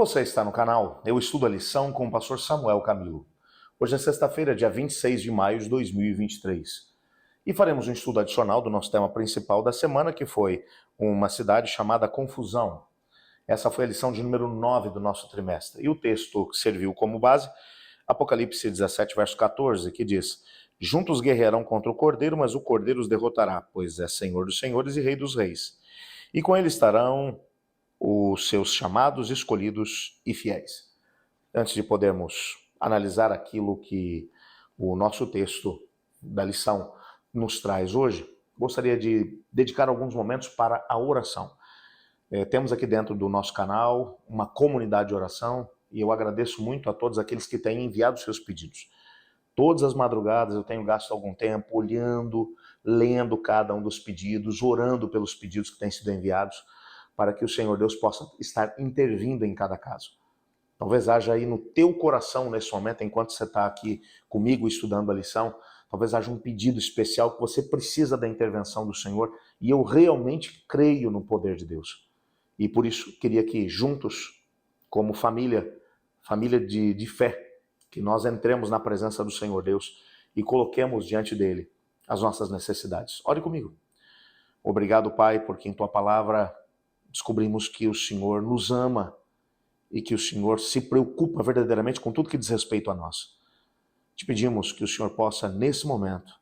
você está no canal, eu estudo a lição com o pastor Samuel Camilo. Hoje é sexta-feira, dia 26 de maio de 2023. E faremos um estudo adicional do nosso tema principal da semana, que foi uma cidade chamada Confusão. Essa foi a lição de número 9 do nosso trimestre. E o texto que serviu como base, Apocalipse 17, verso 14, que diz: Juntos guerrearão contra o Cordeiro, mas o Cordeiro os derrotará, pois é Senhor dos senhores e Rei dos reis. E com ele estarão os seus chamados, escolhidos e fiéis. Antes de podermos analisar aquilo que o nosso texto da lição nos traz hoje, gostaria de dedicar alguns momentos para a oração. Temos aqui dentro do nosso canal uma comunidade de oração e eu agradeço muito a todos aqueles que têm enviado seus pedidos. Todas as madrugadas eu tenho gasto algum tempo olhando, lendo cada um dos pedidos, orando pelos pedidos que têm sido enviados, para que o Senhor Deus possa estar intervindo em cada caso. Talvez haja aí no teu coração, nesse momento, enquanto você está aqui comigo estudando a lição, talvez haja um pedido especial que você precisa da intervenção do Senhor, e eu realmente creio no poder de Deus. E por isso, queria que juntos, como família de fé, que nós entremos na presença do Senhor Deus e coloquemos diante dele as nossas necessidades. Ore comigo. Obrigado, Pai, porque em tua palavra descobrimos que o Senhor nos ama e que o Senhor se preocupa verdadeiramente com tudo que diz respeito a nós. Te pedimos que o Senhor possa, nesse momento,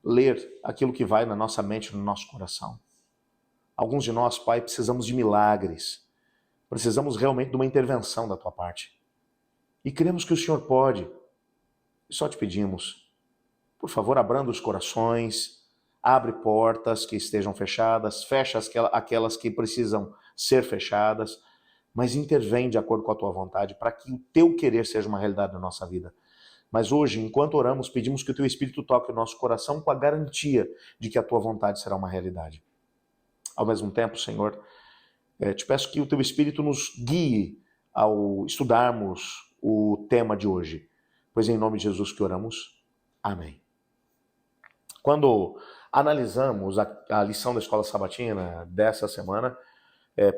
ler aquilo que vai na nossa mente, no nosso coração. Alguns de nós, Pai, precisamos de milagres. Precisamos realmente de uma intervenção da tua parte. E cremos que o Senhor pode. E só te pedimos, por favor, abranda os corações, abre portas que estejam fechadas, fecha aquelas que precisam ser fechadas, mas intervém de acordo com a tua vontade para que o teu querer seja uma realidade na nossa vida. Mas hoje, enquanto oramos, pedimos que o teu Espírito toque o nosso coração com a garantia de que a tua vontade será uma realidade. Ao mesmo tempo, Senhor, te peço que o teu Espírito nos guie ao estudarmos o tema de hoje, pois é em nome de Jesus que oramos. Amém. Quando analisamos a lição da Escola Sabatina dessa semana,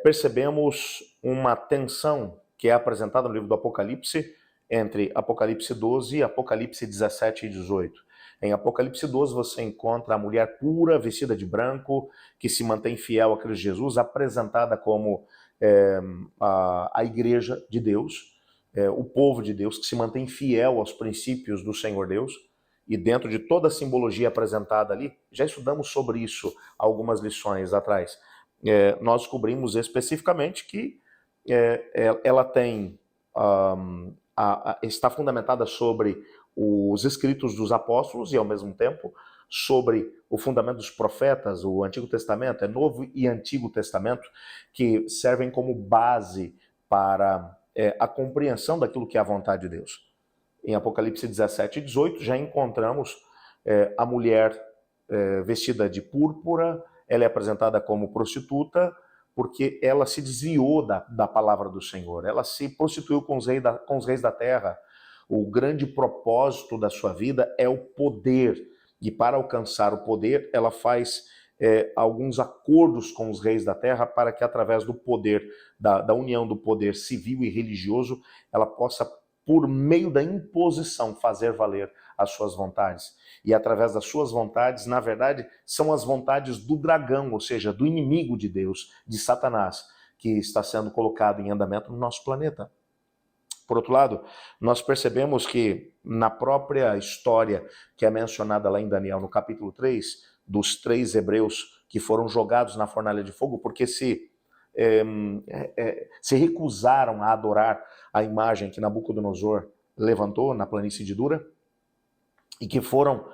percebemos uma tensão que é apresentada no livro do Apocalipse entre Apocalipse 12 e Apocalipse 17 e 18. Em Apocalipse 12 você encontra a mulher pura, vestida de branco, que se mantém fiel a Cristo Jesus, apresentada como a igreja de Deus, o povo de Deus que se mantém fiel aos princípios do Senhor Deus. E dentro de toda a simbologia apresentada ali, já estudamos sobre isso algumas lições atrás. Nós descobrimos especificamente que ela tem está fundamentada sobre os escritos dos apóstolos e, ao mesmo tempo, sobre o fundamento dos profetas, o Antigo Testamento, Novo e Antigo Testamento, que servem como base para a compreensão daquilo que é a vontade de Deus. Em Apocalipse 17 e 18 já encontramos a mulher vestida de púrpura. Ela é apresentada como prostituta porque ela se desviou da palavra do Senhor. Ela se prostituiu com os reis da terra. O grande propósito da sua vida é o poder. E para alcançar o poder, ela faz alguns acordos com os reis da terra para que, através do poder, da união do poder civil e religioso, ela possa, por meio da imposição, fazer valer as suas vontades. E através das suas vontades, na verdade, são as vontades do dragão, ou seja, do inimigo de Deus, de Satanás, que está sendo colocado em andamento no nosso planeta. Por outro lado, nós percebemos que na própria história que é mencionada lá em Daniel, no capítulo 3, dos 3 hebreus que foram jogados na fornalha de fogo, porque se recusaram a adorar a imagem que Nabucodonosor levantou na planície de Dura, e que foram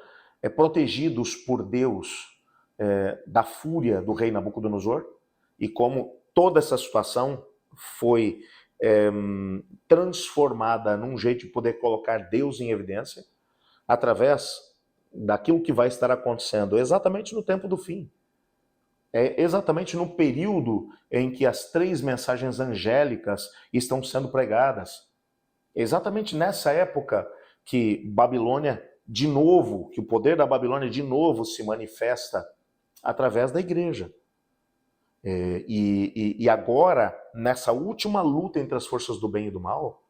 protegidos por Deus da fúria do rei Nabucodonosor, e como toda essa situação foi transformada num jeito de poder colocar Deus em evidência, através daquilo que vai estar acontecendo exatamente no tempo do fim. Exatamente no período em que as 3 mensagens angélicas estão sendo pregadas. Exatamente nessa época que Babilônia, de novo, que o poder da Babilônia de novo se manifesta através da igreja. E agora, nessa última luta entre as forças do bem e do mal,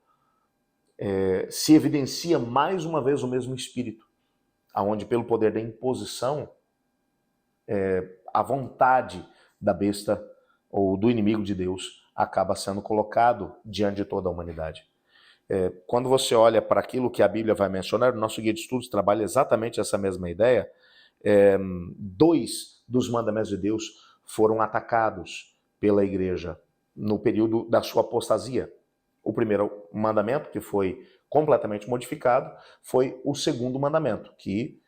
se evidencia mais uma vez o mesmo espírito, aonde pelo poder da imposição, a vontade da besta ou do inimigo de Deus acaba sendo colocado diante de toda a humanidade. Quando você olha para aquilo que a Bíblia vai mencionar, o nosso guia de estudos trabalha exatamente essa mesma ideia. 2 dos mandamentos de Deus foram atacados pela igreja no período da sua apostasia. O primeiro mandamento, que foi completamente modificado, foi o segundo mandamento, que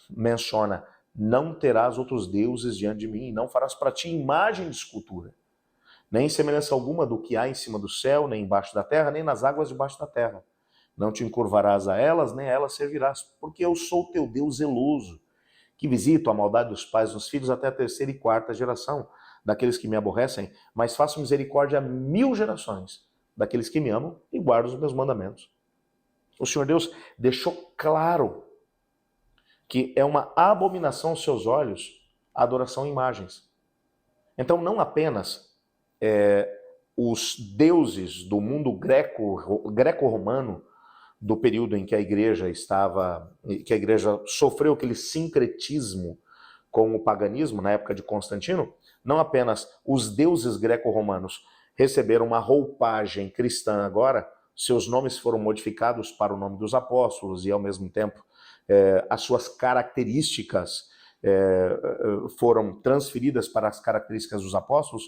menciona: não terás outros deuses diante de mim, não farás para ti imagem de escultura, nem semelhança alguma do que há em cima do céu, nem embaixo da terra, nem nas águas debaixo da terra. Não te encurvarás a elas, nem a elas servirás, porque eu sou teu Deus zeloso, que visito a maldade dos pais nos filhos até a 3ª e 4ª geração daqueles que me aborrecem, mas faço misericórdia a 1000 gerações daqueles que me amam e guardam os meus mandamentos. O Senhor Deus deixou claro que é uma abominação aos seus olhos a adoração a imagens. Então, não apenas os deuses do mundo greco-romano, do período em que a igreja sofreu aquele sincretismo com o paganismo na época de Constantino, não apenas os deuses greco-romanos receberam uma roupagem cristã agora, seus nomes foram modificados para o nome dos apóstolos e, ao mesmo tempo, as suas características foram transferidas para as características dos apóstolos,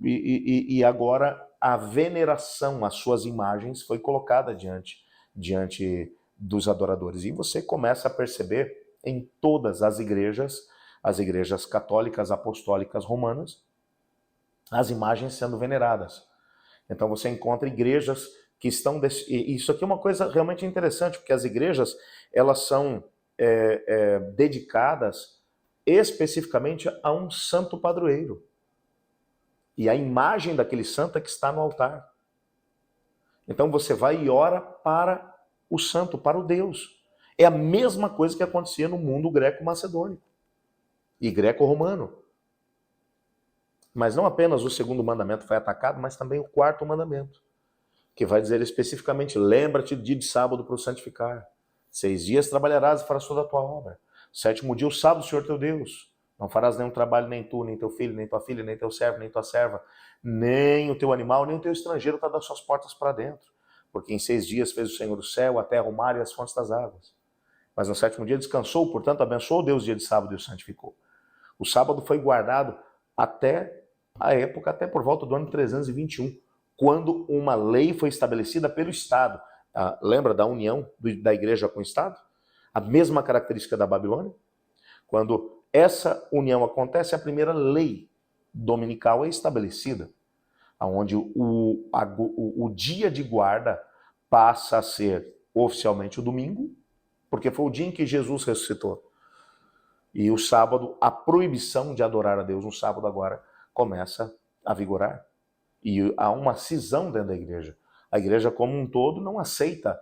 e agora a veneração às suas imagens foi colocada diante dos adoradores. E você começa a perceber em todas as igrejas católicas, apostólicas, romanas, as imagens sendo veneradas. Então você encontra igrejas que estão... Isso aqui é uma coisa realmente interessante, porque as igrejas, elas são dedicadas especificamente a um santo padroeiro. E a imagem daquele santo é que está no altar. Então você vai e ora para o santo, para o Deus. É a mesma coisa que acontecia no mundo greco-macedônico e greco-romano. Mas não apenas o segundo mandamento foi atacado, mas também o quarto mandamento, que vai dizer especificamente: lembra-te do dia de sábado para o santificar. 6 dias trabalharás e farás toda a tua obra. 7º dia, o sábado, Senhor teu Deus. Não farás nenhum trabalho, nem tu, nem teu filho, nem tua filha, nem teu servo, nem tua serva, nem o teu animal, nem o teu estrangeiro está das suas portas para dentro. Porque em 6 dias fez o Senhor o céu, a terra, o mar e as fontes das águas. Mas no 7º dia descansou, portanto abençoou Deus o dia de sábado e o santificou. O sábado foi guardado até a época, até por volta do ano 321, quando uma lei foi estabelecida pelo Estado. Lembra da união da igreja com o Estado? A mesma característica da Babilônia. Quando essa união acontece, a primeira lei dominical é estabelecida, onde o dia de guarda passa a ser oficialmente o domingo, porque foi o dia em que Jesus ressuscitou. E o sábado, a proibição de adorar a Deus no sábado agora começa a vigorar. E há uma cisão dentro da igreja. A igreja como um todo não aceita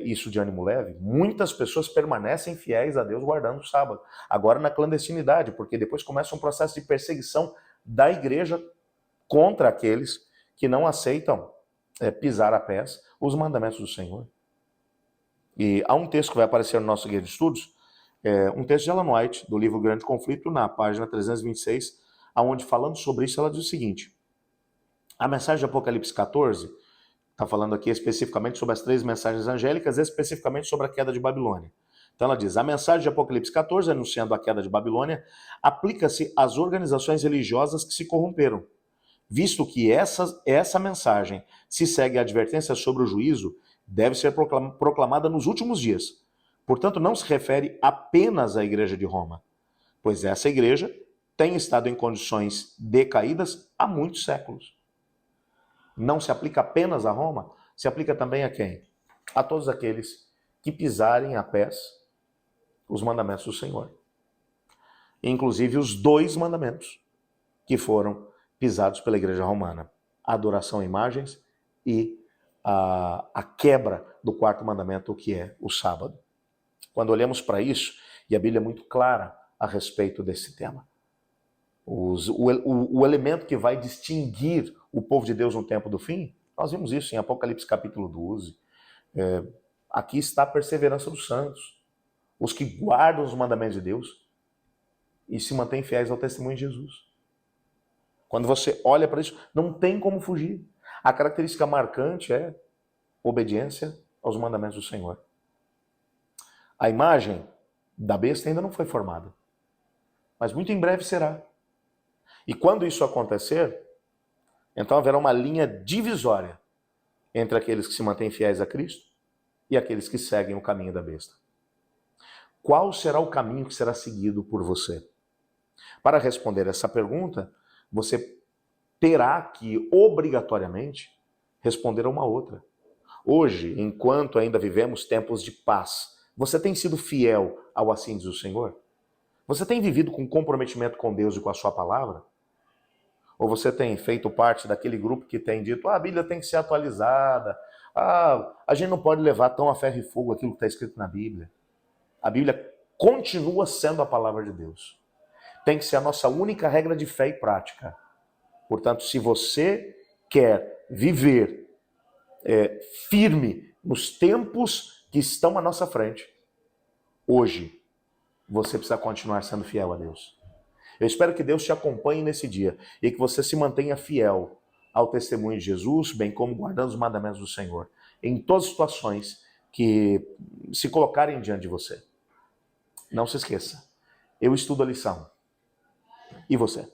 isso de ânimo leve. Muitas pessoas permanecem fiéis a Deus guardando o sábado. Agora na clandestinidade, porque depois começa um processo de perseguição da igreja contra aqueles que não aceitam pisar a pés os mandamentos do Senhor. E há um texto que vai aparecer no nosso guia de estudos, um texto de Ellen White, do livro Grande Conflito, na página 326, onde falando sobre isso, ela diz o seguinte: a mensagem de Apocalipse 14 está falando aqui especificamente sobre as 3 mensagens angélicas, especificamente sobre a queda de Babilônia. Então ela diz: a mensagem de Apocalipse 14, anunciando a queda de Babilônia, aplica-se às organizações religiosas que se corromperam, visto que essa mensagem se segue à advertência sobre o juízo, deve ser proclamada nos últimos dias. Portanto, não se refere apenas à igreja de Roma, pois essa igreja tem estado em condições decaídas há muitos séculos. Não se aplica apenas a Roma, se aplica também a quem? A todos aqueles que pisarem a pés os mandamentos do Senhor. Inclusive os 2 mandamentos que foram pisados pela igreja romana: a adoração a imagens e a quebra do 4º mandamento, que é o sábado. Quando olhamos para isso, e a Bíblia é muito clara a respeito desse tema, o elemento que vai distinguir o povo de Deus no tempo do fim. Nós vimos isso em Apocalipse capítulo 12. Aqui está a perseverança dos santos, os que guardam os mandamentos de Deus e se mantêm fiéis ao testemunho de Jesus. Quando você olha para isso, não tem como fugir. A característica marcante é obediência aos mandamentos do Senhor. A imagem da besta ainda não foi formada, mas muito em breve será. E quando isso acontecer, então haverá uma linha divisória entre aqueles que se mantêm fiéis a Cristo e aqueles que seguem o caminho da besta. Qual será o caminho que será seguido por você? Para responder essa pergunta, você terá que, obrigatoriamente, responder a uma outra. Hoje, enquanto ainda vivemos tempos de paz, você tem sido fiel ao assim diz o Senhor? Você tem vivido com comprometimento com Deus e com a sua palavra? Ou você tem feito parte daquele grupo que tem dito, a Bíblia tem que ser atualizada, a gente não pode levar tão a ferro e fogo aquilo que está escrito na Bíblia. A Bíblia continua sendo a palavra de Deus. Tem que ser a nossa única regra de fé e prática. Portanto, se você quer viver firme nos tempos que estão à nossa frente, hoje você precisa continuar sendo fiel a Deus. Eu espero que Deus te acompanhe nesse dia e que você se mantenha fiel ao testemunho de Jesus, bem como guardando os mandamentos do Senhor, em todas as situações que se colocarem diante de você. Não se esqueça, eu estudo a lição. E você?